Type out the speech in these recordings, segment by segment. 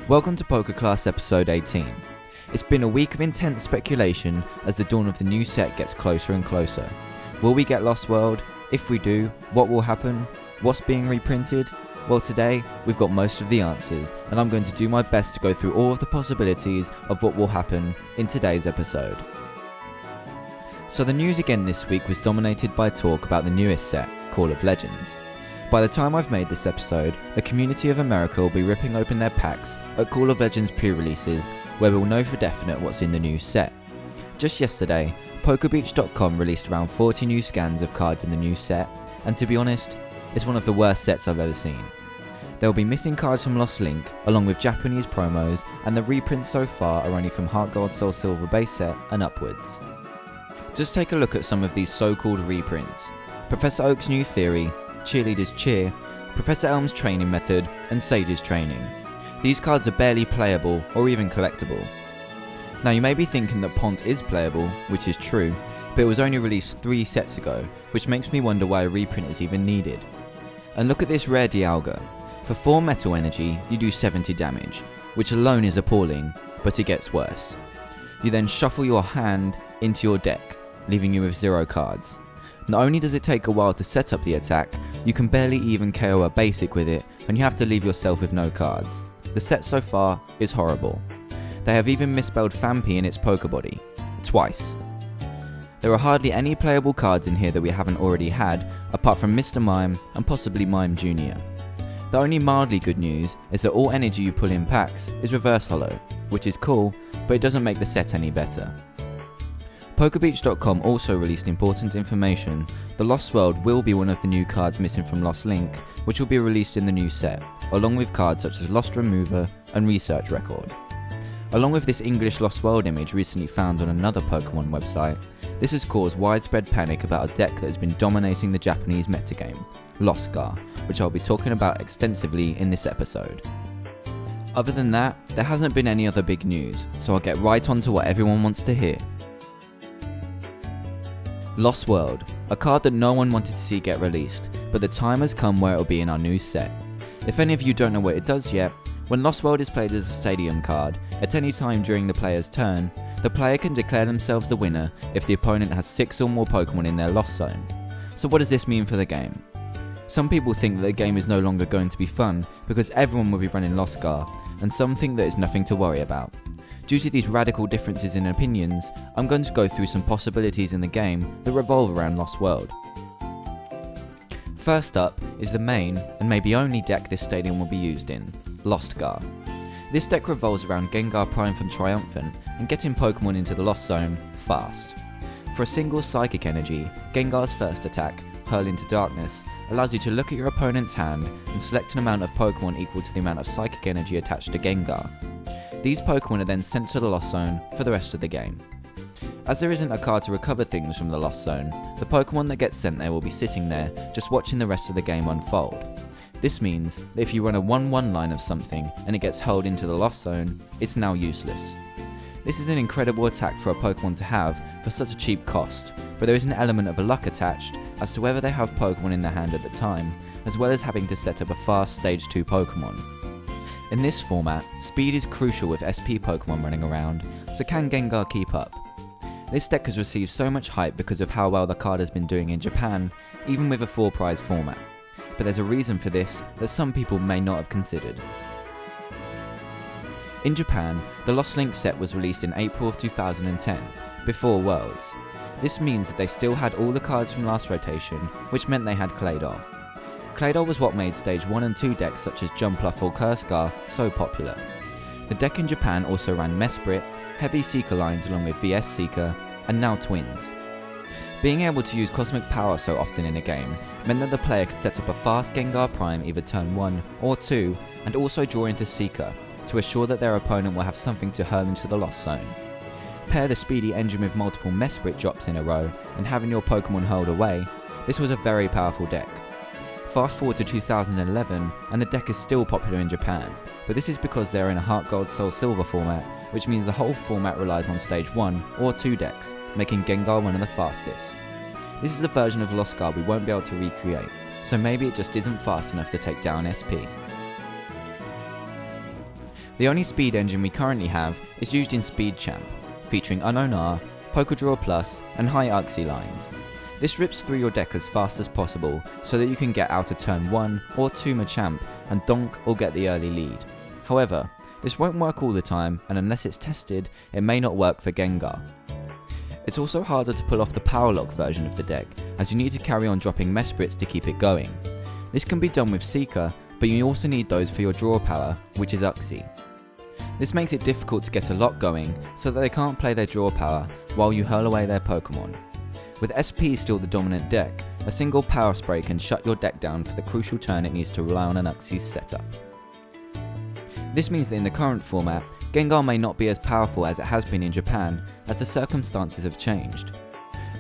Welcome to PokeClass episode 18. It's been a week of intense speculation as the dawn of the new set gets closer and closer. Will we get Lost World? If we do, what will happen? What's being reprinted? Well, today we've got most of the answers, and I'm going to do my best to go through all of the possibilities of what will happen in today's episode. So the news again this week was dominated by talk about the newest set, Call of Legends. By the time I've made this episode, the community of America will be ripping open their packs at Call of Legends pre-releases, where we'll know for definite what's in the new set. Just yesterday, PokeClass released around 40 new scans of cards in the new set, and to be honest, it's one of the worst sets I've ever seen. There will be missing cards from Lost Link, along with Japanese promos, and the reprints so far are only from Heart Gold Soul Silver base set and upwards. Just take a look at some of these so-called reprints. Professor Oak's new theory, Cheerleader's Cheer, Professor Elm's training method, and Sage's training. These cards are barely playable or even collectible. Now you may be thinking that Pont is playable, which is true, but it was only released 3 sets ago, which makes me wonder why a reprint is even needed. And look at this rare Dialga. For 4 metal energy, you do 70 damage, which alone is appalling, but it gets worse. You then shuffle your hand into your deck, leaving you with 0 cards. Not only does it take a while to set up the attack, you can barely even KO a basic with it, and you have to leave yourself with no cards. The set so far is horrible. They have even misspelled Fampi in its Pokebody. Twice. There are hardly any playable cards in here that we haven't already had, apart from Mr. Mime and possibly Mime Jr. The only mildly good news is that all energy you pull in packs is reverse holo, which is cool, but it doesn't make the set any better. PokeClass also released important information. The Lost World will be one of the new cards missing from Lost Link, which will be released in the new set, along with cards such as Lost Remover and Research Record. Along with this English Lost World image recently found on another Pokemon website, this has caused widespread panic about a deck that has been dominating the Japanese metagame, LostGar, which I'll be talking about extensively in this episode. Other than that, there hasn't been any other big news, so I'll get right on to what everyone wants to hear. Lost World, a card that no one wanted to see get released, but the time has come where it will be in our new set. If any of you don't know what it does yet, when Lost World is played as a stadium card, at any time during the player's turn, the player can declare themselves the winner if the opponent has 6 or more Pokemon in their Lost Zone. So what does this mean for the game? Some people think that the game is no longer going to be fun because everyone will be running LostGar, and some think that it's nothing to worry about. Due to these radical differences in opinions, I'm going to go through some possibilities in the game that revolve around Lost World. First up is the main, and maybe only deck this stadium will be used in, LostGar. This deck revolves around Gengar Prime from Triumphant and getting Pokemon into the Lost Zone fast. For a single Psychic Energy, Gengar's first attack, Hurl into Darkness, allows you to look at your opponent's hand and select an amount of Pokemon equal to the amount of Psychic Energy attached to Gengar. These Pokemon are then sent to the Lost Zone for the rest of the game. As there isn't a card to recover things from the Lost Zone, the Pokemon that gets sent there will be sitting there, just watching the rest of the game unfold. This means that if you run a 1-1 line of something and it gets hurled into the Lost Zone, it's now useless. This is an incredible attack for a Pokemon to have for such a cheap cost, but there is an element of a luck attached as to whether they have Pokemon in their hand at the time, as well as having to set up a fast Stage 2 Pokemon. In this format, speed is crucial with SP Pokemon running around, so can Gengar keep up? This deck has received so much hype because of how well the card has been doing in Japan, even with a 4-prize format. But there's a reason for this that some people may not have considered. In Japan, the Lost Link set was released in April of 2010, before Worlds. This means that they still had all the cards from last rotation, which meant they had Claydol. Claydol was what made Stage 1 and 2 decks such as Jumpluff or Cursegar so popular. The deck in Japan also ran Mesprit, Heavy Seeker lines along with VS Seeker, and now Twins. Being able to use Cosmic Power so often in a game meant that the player could set up a fast Gengar Prime either turn 1 or 2 and also draw into Seeker to assure that their opponent will have something to hurl into the Lost Zone. Pair the speedy engine with multiple Mesprit drops in a row and having your Pokemon hurled away, this was a very powerful deck. Fast forward to 2011 and the deck is still popular in Japan, but this is because they are in a Heart Gold Soul Silver format, which means the whole format relies on Stage 1 or 2 decks, making Gengar one of the fastest. This is the version of LostGar we won't be able to recreate, so maybe it just isn't fast enough to take down SP. The only speed engine we currently have is used in Speed Champ, featuring Unknown R, PokeDraw Plus and high Uxie lines. This rips through your deck as fast as possible so that you can get out a turn 1 or 2 Machamp and donk or get the early lead. However, this won't work all the time, and unless it's tested, it may not work for Gengar. It's also harder to pull off the Power Lock version of the deck, as you need to carry on dropping Mesprits to keep it going. This can be done with Seeker, but you also need those for your draw power, which is Uxie. This makes it difficult to get a lock going, so that they can't play their draw power while you hurl away their Pokemon. With SP still the dominant deck, a single Power Spray can shut your deck down for the crucial turn it needs to rely on an Uxie's setup. This means that in the current format, Gengar may not be as powerful as it has been in Japan, as the circumstances have changed.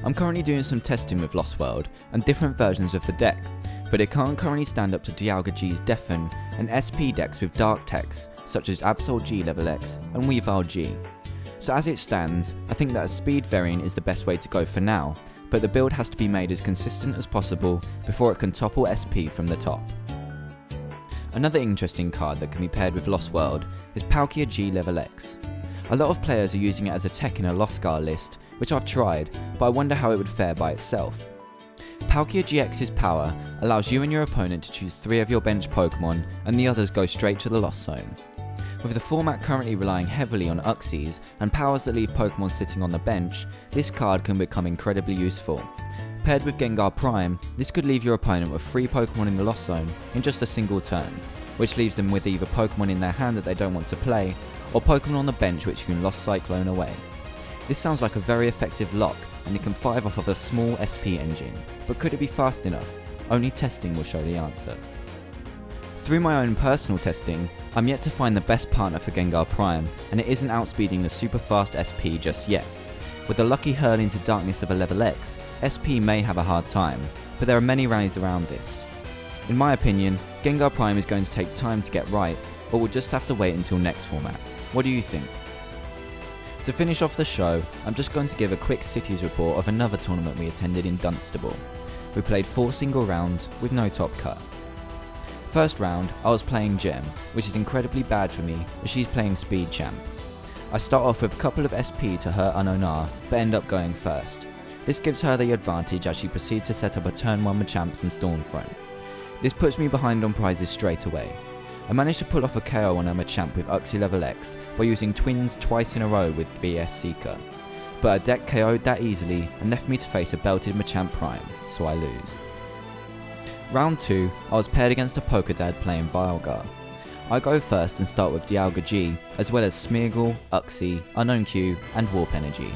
I'm currently doing some testing with Lost World and different versions of the deck, but it can't currently stand up to Dialga G's Deafen and SP decks with dark techs such as Absol G Level X and Weavile G. So as it stands, I think that a speed variant is the best way to go for now, but the build has to be made as consistent as possible before it can topple SP from the top. Another interesting card that can be paired with Lost World is Palkia G Level X. A lot of players are using it as a tech in a LostGar list, which I've tried, but I wonder how it would fare by itself. Palkia Gx's power allows you and your opponent to choose 3 of your bench Pokemon and the others go straight to the Lost Zone. With the format currently relying heavily on Uxies and powers that leave Pokemon sitting on the bench, this card can become incredibly useful. Paired with Gengar Prime, this could leave your opponent with 3 Pokemon in the Lost Zone in just a single turn, which leaves them with either Pokemon in their hand that they don't want to play, or Pokemon on the bench which you can Lost Cyclone away. This sounds like a very effective lock, and it can fire off of a small SP engine, but could it be fast enough? Only testing will show the answer. Through my own personal testing, I'm yet to find the best partner for Gengar Prime, and it isn't outspeeding the super fast SP just yet. With a lucky hurl into darkness of a level X, SP may have a hard time, but there are many ways around this. In my opinion, Gengar Prime is going to take time to get right, but we'll just have to wait until next format. What do you think? To finish off the show, I'm just going to give a quick cities report of another tournament we attended in Dunstable. We played 4 single rounds with no top cut. First round, I was playing Gem, which is incredibly bad for me as she's playing Speed Champ. I start off with a couple of SP to her Unknown R, but end up going first. This gives her the advantage as she proceeds to set up a turn 1 Machamp from Stormfront. This puts me behind on prizes straight away. I managed to pull off a KO on her Machamp with Uxie Level X by using Twins twice in a row with VS Seeker, but her deck KO'd that easily and left me to face a belted Machamp Prime, so I lose. Round 2, I was paired against a Pokedad playing Dialga. I go first and start with Dialga G, as well as Smeargle, Uxie, Unknown Q and Warp Energy.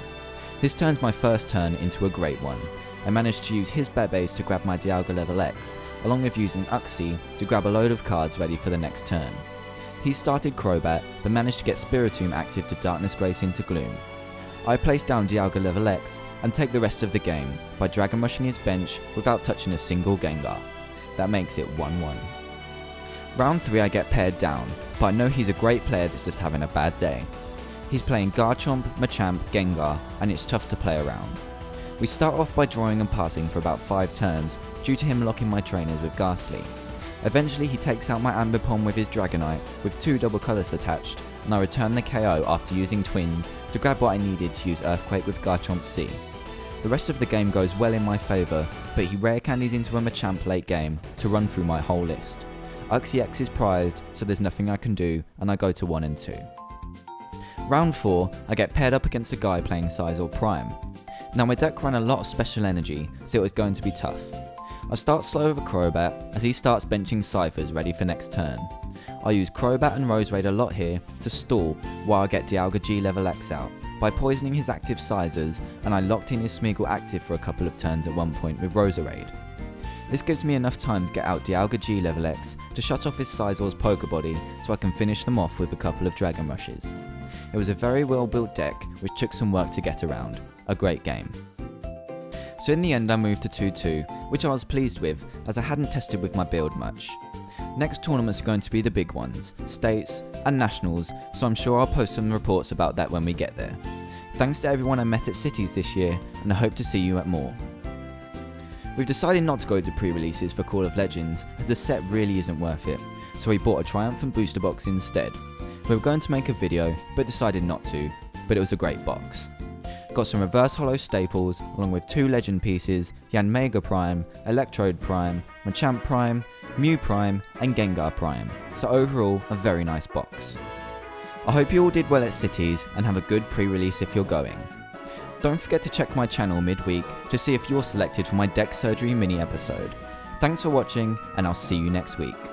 This turns my first turn into a great one. I managed to use his Bebes to grab my Dialga Level X, along with using Uxie to grab a load of cards ready for the next turn. He started Crobat, but managed to get Spiritomb active to Darkness Grace into Gloom. I place down Dialga Level X and take the rest of the game by Dragon Rushing his bench without touching a single Gengar. That makes it 1-1. Round 3 I get paired down, but I know he's a great player that's just having a bad day. He's playing Garchomp, Machamp, Gengar, and it's tough to play around. We start off by drawing and passing for about 5 turns due to him locking my trainers with Ghastly. Eventually he takes out my Ambipom with his Dragonite with 2 double colours attached, and I return the KO after using Twins to grab what I needed to use Earthquake with Garchomp C. The rest of the game goes well in my favour, but he rare candies into a Machamp late game to run through my whole list. Uxie X is prized, so there's nothing I can do, and I go to 1 and 2. Round 4, I get paired up against a guy playing Sizor Prime. Now my deck ran a lot of special energy, so it was going to be tough. I start slow with a Crobat as he starts benching Cyphers ready for next turn. I use Crobat and Roserade a lot here to stall while I get Dialga G Level X out by poisoning his active Sizers, and I locked in his Smeargle active for a couple of turns at one point with Roserade. This gives me enough time to get out Dialga G Level X to shut off his Sizor's Pokebody so I can finish them off with a couple of Dragon Rushes. It was a very well built deck which took some work to get around. A great game. So in the end I moved to 2-2, which I was pleased with as I hadn't tested with my build much. Next tournaments are going to be the big ones, states and nationals, so I'm sure I'll post some reports about that when we get there. Thanks to everyone I met at cities this year, and I hope to see you at more. We've decided not to go to pre-releases for Call of Legends as the set really isn't worth it, so we bought a Triumphant booster box instead. We were going to make a video, but decided not to, but it was a great box. Got some reverse hollow staples, along with 2 legend pieces, Yanmega Prime, Electrode Prime, Machamp Prime, Mew Prime, and Gengar Prime, so overall a very nice box. I hope you all did well at Cities and have a good pre-release if you're going. Don't forget to check my channel midweek to see if you're selected for my deck surgery mini episode. Thanks for watching, and I'll see you next week.